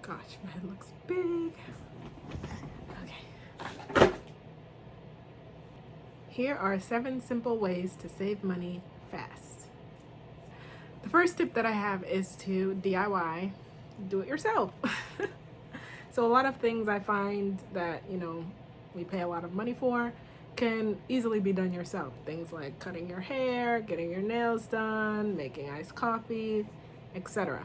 Gosh, my head looks big. Okay. Here are 7 simple ways to save money fast. The first tip that I have is to DIY, do it yourself. So a lot of things I find that, we pay a lot of money for can easily be done yourself. Things like cutting your hair, getting your nails done, making iced coffee, etc.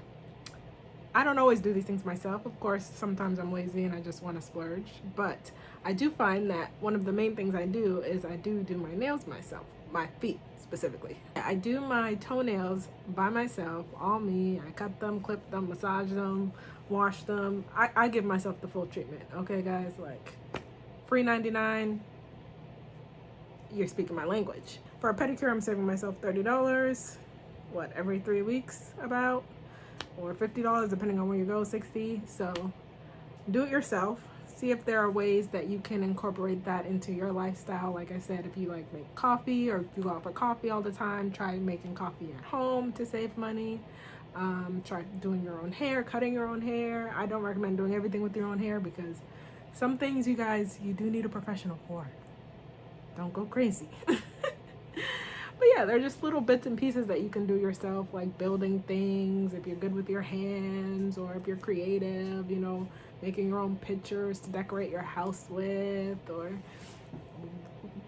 I don't always do these things myself. Of course, sometimes I'm lazy and I just want to splurge, but I do find that one of the main things I do is I do my nails myself, my feet specifically. I do my toenails by myself, all me. I cut them, clip them, massage them, wash them. I give myself the full treatment, okay guys? Like, free 99, you're speaking my language. For a pedicure, I'm saving myself $30, every 3 weeks about, or $50 depending on where you go, 60. So do it yourself. See if there are ways that you can incorporate that into your lifestyle. Like I said, if you like make coffee or if you go out for coffee all the time, try making coffee at home to save money. Try doing your own hair, cutting your own hair. I don't recommend doing everything with your own hair because some things, you guys, you do need a professional for. Don't go crazy. But yeah, they're just little bits and pieces that you can do yourself, like building things, if you're good with your hands, or if you're creative, making your own pictures to decorate your house with, or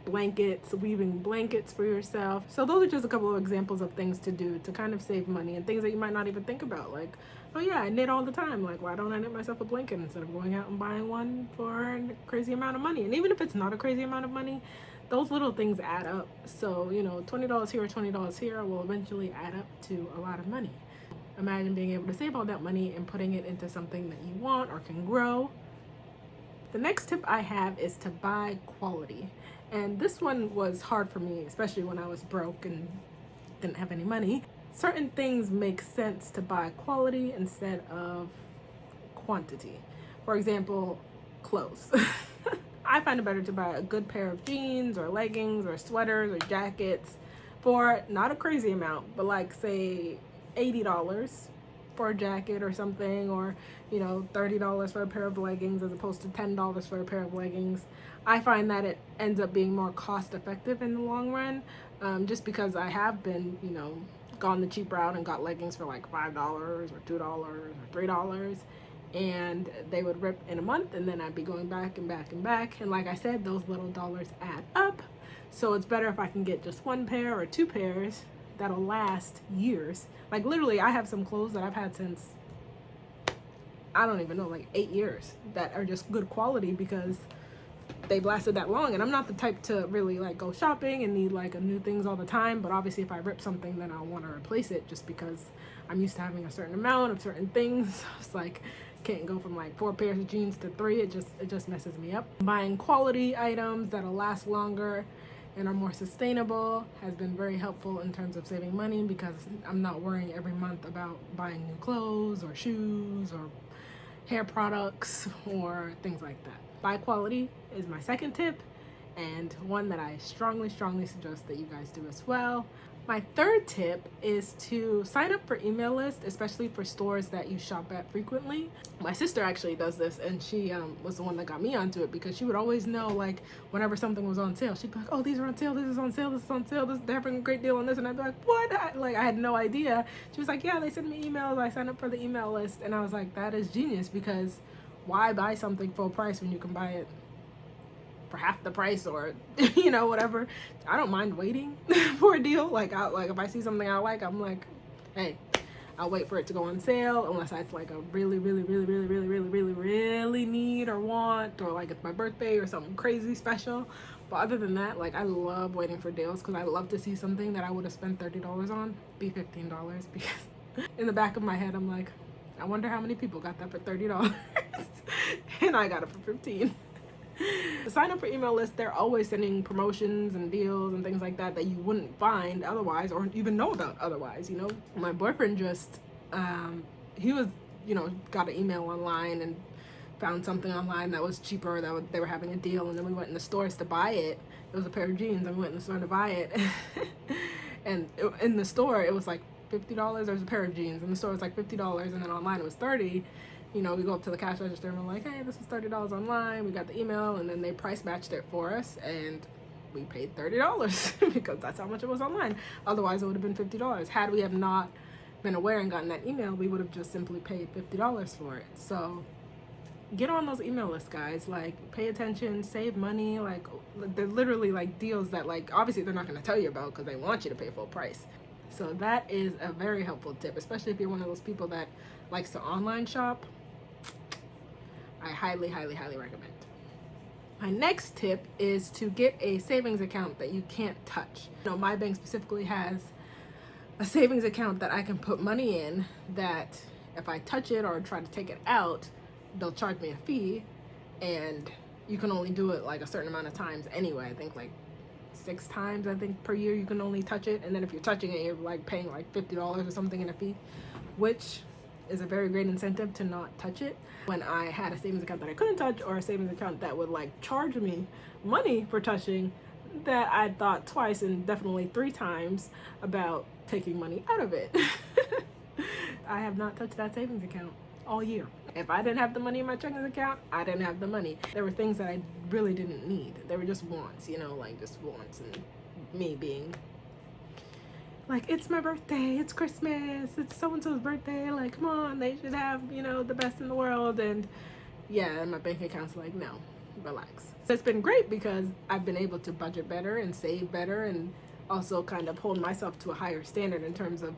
blankets, weaving blankets for yourself. So those are just a couple of examples of things to do to kind of save money, and things that you might not even think about. Like, oh yeah, I knit all the time. Like, why don't I knit myself a blanket instead of going out and buying one for a crazy amount of money? And even if it's not a crazy amount of money, those little things add up. So, $20 here or $20 here will eventually add up to a lot of money. Imagine being able to save all that money and putting it into something that you want or can grow. The next tip I have is to buy quality. And this one was hard for me, especially when I was broke and didn't have any money. Certain things make sense to buy quality instead of quantity. For example, clothes. I find it better to buy a good pair of jeans or leggings or sweaters or jackets for not a crazy amount, but like say $80 for a jacket or something, or $30 for a pair of leggings as opposed to $10 for a pair of leggings. I find that it ends up being more cost effective in the long run, just because I have been gone the cheap route and got leggings for like $5 or $2 or $3, and they would rip in a month, and then I'd be going back and back and back, and like I said, those little dollars add up. So it's better if I can get just 1 pair or 2 pairs that'll last years. Like, literally, I have some clothes that I've had since, I don't even know, like 8 years, that are just good quality because they've lasted that long. And I'm not the type to really like go shopping and need like new things all the time, but obviously if I rip something, then I'll want to replace it just because I'm used to having a certain amount of certain things. It's like, can't go from like 4 pairs of jeans to 3. It just messes me up. Buying quality items that'll last longer and are more sustainable has been very helpful in terms of saving money, because I'm not worrying every month about buying new clothes or shoes or hair products or things like that. Buy quality is my second tip, and one that I strongly suggest that you guys do as well. My third tip is to sign up for email lists, especially for stores that you shop at frequently. My sister actually does this, and she was the one that got me onto it, because she would always know, like, whenever something was on sale, she'd be like, oh, these are on sale, this is on sale, this is on sale, they're having a great deal on this, and I'd be like, what? I had no idea. She was like, yeah, they send me emails, I sign up for the email list, and I was like, that is genius, because why buy something full price when you can buy it for half the price, or whatever. I don't mind waiting for a deal. Like if I see something I like, I'm like, hey, I'll wait for it to go on sale, unless it's like a really need or want, or like it's my birthday or something crazy special. But other than that, like, I love waiting for deals, because I love to see something that I would have spent $30 on be $15, because in the back of my head I'm like, I wonder how many people got that for $30 and I got it for $15. Sign up for email lists. They're always sending promotions and deals and things like that that you wouldn't find otherwise, or even know about otherwise. My boyfriend just he was got an email online and found something online that was cheaper, they were having a deal, and then we went in the stores to buy it. It was a pair of jeans, and we went in the store to buy it. And in the store it was like $50. There's a pair of jeans in the store, it's like $50, and then online it was 30. You know, we go up to the cash register and we're like, hey, this is $30 online. We got the email, and then they price matched it for us, and we paid $30 because that's how much it was online. Otherwise, it would have been $50. Had we have not been aware and gotten that email, we would have just simply paid $50 for it. So get on those email lists, guys. Like, pay attention, save money. Like, they're literally like deals that, like, obviously they're not going to tell you about because they want you to pay full price. So that is a very helpful tip, especially if you're one of those people that likes to online shop. I highly, highly, highly recommend. My next tip is to get a savings account that you can't touch. You know, my bank specifically has a savings account that I can put money in that if I touch it or try to take it out, they'll charge me a fee, and you can only do it like a certain amount of times anyway. I think like 6 times, I think, per year you can only touch it, and then if you're touching it, you're like paying like $50 or something in a fee, which is a very great incentive to not touch it. When I had a savings account that I couldn't touch, or a savings account that would like charge me money for touching, that I thought twice and definitely 3 times about taking money out of it. I have not touched that savings account all year. If I didn't have the money in my checking account, I didn't have the money. There were things that I really didn't need. They were just wants, you know, like just wants, and me being like, it's my birthday, it's Christmas, it's so-and-so's birthday, like, come on, they should have, you know, the best in the world. And yeah, and my bank account's like, no, relax. So it's been great because I've been able to budget better and save better, and also kind of hold myself to a higher standard in terms of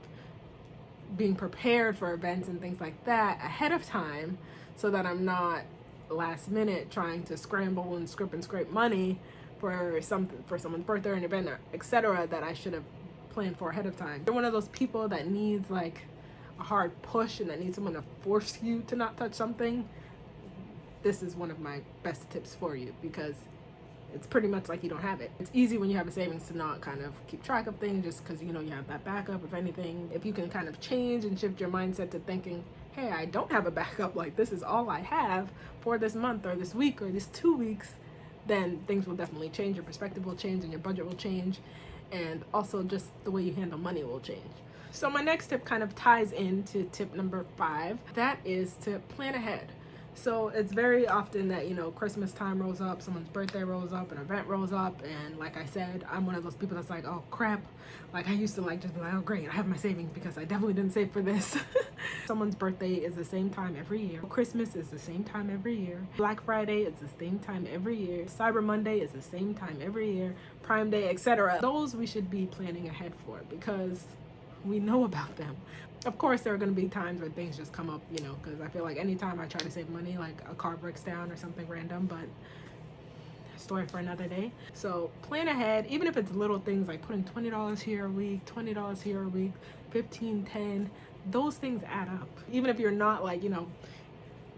being prepared for events and things like that ahead of time, so that I'm not last minute trying to scramble and scrape money for someone's birthday or an event, etc., that I should have planned for ahead of time. You're one of those people that needs like a hard push and that needs someone to force you to not touch something. This is one of my best tips for you, because it's pretty much like you don't have it. It's easy when you have a savings to not kind of keep track of things, just because you know you have that backup if anything. If you can kind of change and shift your mindset to thinking, hey, I don't have a backup, like this is all I have for this month or this week or this 2 weeks, then things will definitely change. Your perspective will change and your budget will change, and also just the way you handle money will change. So my next tip kind of ties into tip number 5. That is to plan ahead. So it's very often that, you know, Christmas time rolls up, someone's birthday rolls up, an event rolls up, and like I said, I'm one of those people that's like, oh crap, like I used to like just be like, oh great, I have my savings because I definitely didn't save for this. Someone's birthday is the same time every year. Christmas is the same time every year. Black Friday is the same time every year. Cyber Monday is the same time every year. Prime Day, etc. Those we should be planning ahead for, because we know about them. Of course, there are going to be times where things just come up, you know, because I feel like anytime I try to save money, like a car breaks down or something random, but story for another day. So plan ahead, even if it's little things like putting $20 here a week, $20 here a week, 15, 10, those things add up. Even if you're not like, you know,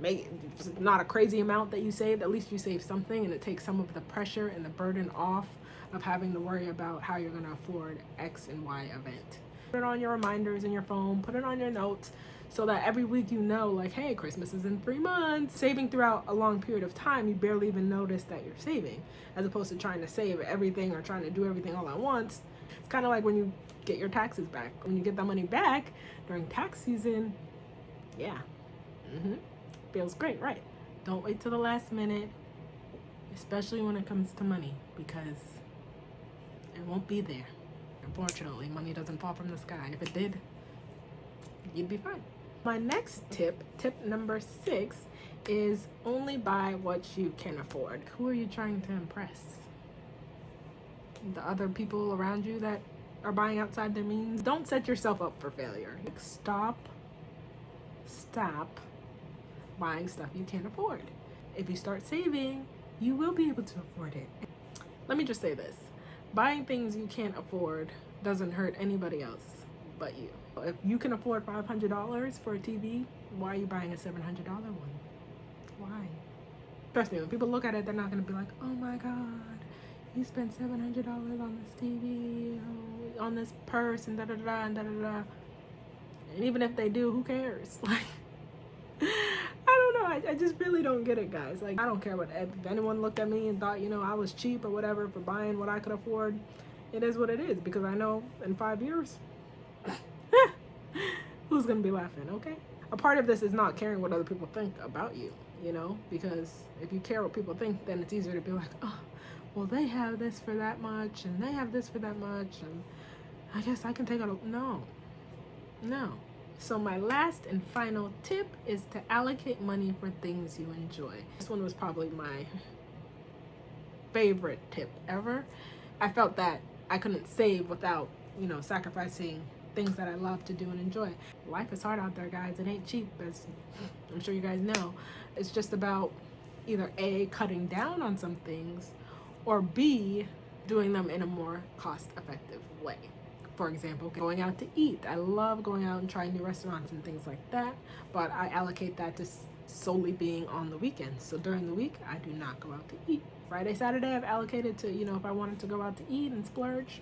it's not a crazy amount that you saved, at least you save something, and it takes some of the pressure and the burden off of having to worry about how you're going to afford X and Y event. Put it on your reminders in your phone, put it on your notes, so that every week you know, like, hey, Christmas is in 3 months. Saving throughout a long period of time, you barely even notice that you're saving, as opposed to trying to save everything or trying to do everything all at once. It's kind of like when you get your taxes back. When you get that money back during tax season, yeah, feels great, right? Don't wait till the last minute, especially when it comes to money, because it won't be there. Unfortunately, money doesn't fall from the sky. If it did, you'd be fine. My next tip, tip number 6, is only buy what you can afford. Who are you trying to impress? The other people around you that are buying outside their means? Don't set yourself up for failure. Stop buying stuff you can't afford. If you start saving, you will be able to afford it. Let me just say this. Buying things you can't afford doesn't hurt anybody else but you. If you can afford $500 for a TV, why are you buying a $700 one? Why? Trust me, when people look at it, they're not going to be like, oh my God, you spent $700 on this TV, on this purse, and da-da-da, and da-da-da. And even if they do, who cares? Like, I don't know. I just really don't get it, guys. Like, I don't care if anyone looked at me and thought, you know, I was cheap or whatever for buying what I could afford. It is what it is, because I know in 5 years, who's gonna be laughing, okay? A part of this is not caring what other people think about you, you know, because if you care what people think, then it's easier to be like, oh, well, they have this for that much, and they have this for that much, and I guess I can take it. No, no. So my last and final tip is to allocate money for things you enjoy. This one was probably my favorite tip ever. I felt that I couldn't save without, you know, sacrificing things that I love to do and enjoy. Life is hard out there, guys. It ain't cheap, as I'm sure you guys know. It's just about either A, cutting down on some things, or B, doing them in a more cost-effective way. For example, going out to eat. I love going out and trying new restaurants and things like that, but I allocate that to solely being on the weekends. So during the week, I do not go out to eat. Friday, Saturday, I've allocated to, you know, if I wanted to go out to eat and splurge,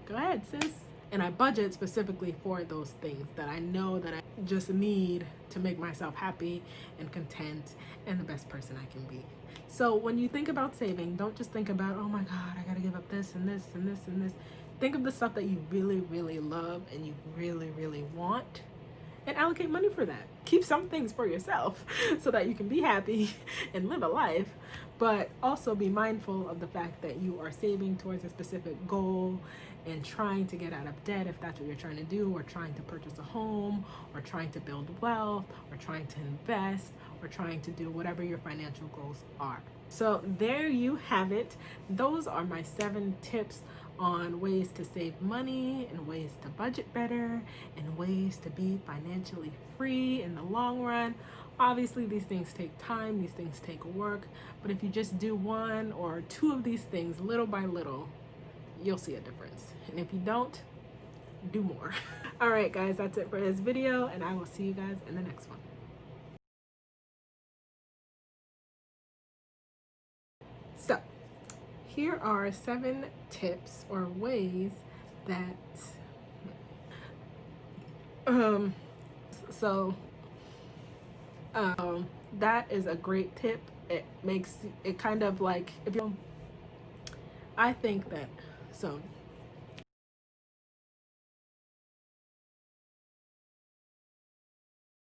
go ahead, sis. And I budget specifically for those things that I know that I just need to make myself happy and content and the best person I can be. So when you think about saving, don't just think about, oh my God, I gotta give up this and this and this and this. Think of the stuff that you really, really love and you really, really want, and allocate money for that. Keep some things for yourself so that you can be happy and live a life, but also be mindful of the fact that you are saving towards a specific goal and trying to get out of debt if that's what you're trying to do, or trying to purchase a home, or trying to build wealth, or trying to invest, or trying to do whatever your financial goals are. So there you have it. Those are my 7 tips on ways to save money and ways to budget better and ways to be financially free in the long run. Obviously, these things take time, these things take work, but if you just do 1 or 2 of these things little by little, you'll see a difference. And if you don't, do more. All right, guys, that's it for this video, and I will see you guys in the next one. So, here are 7 tips or ways that that is a great tip. It makes it kind of like, if you, I think that, so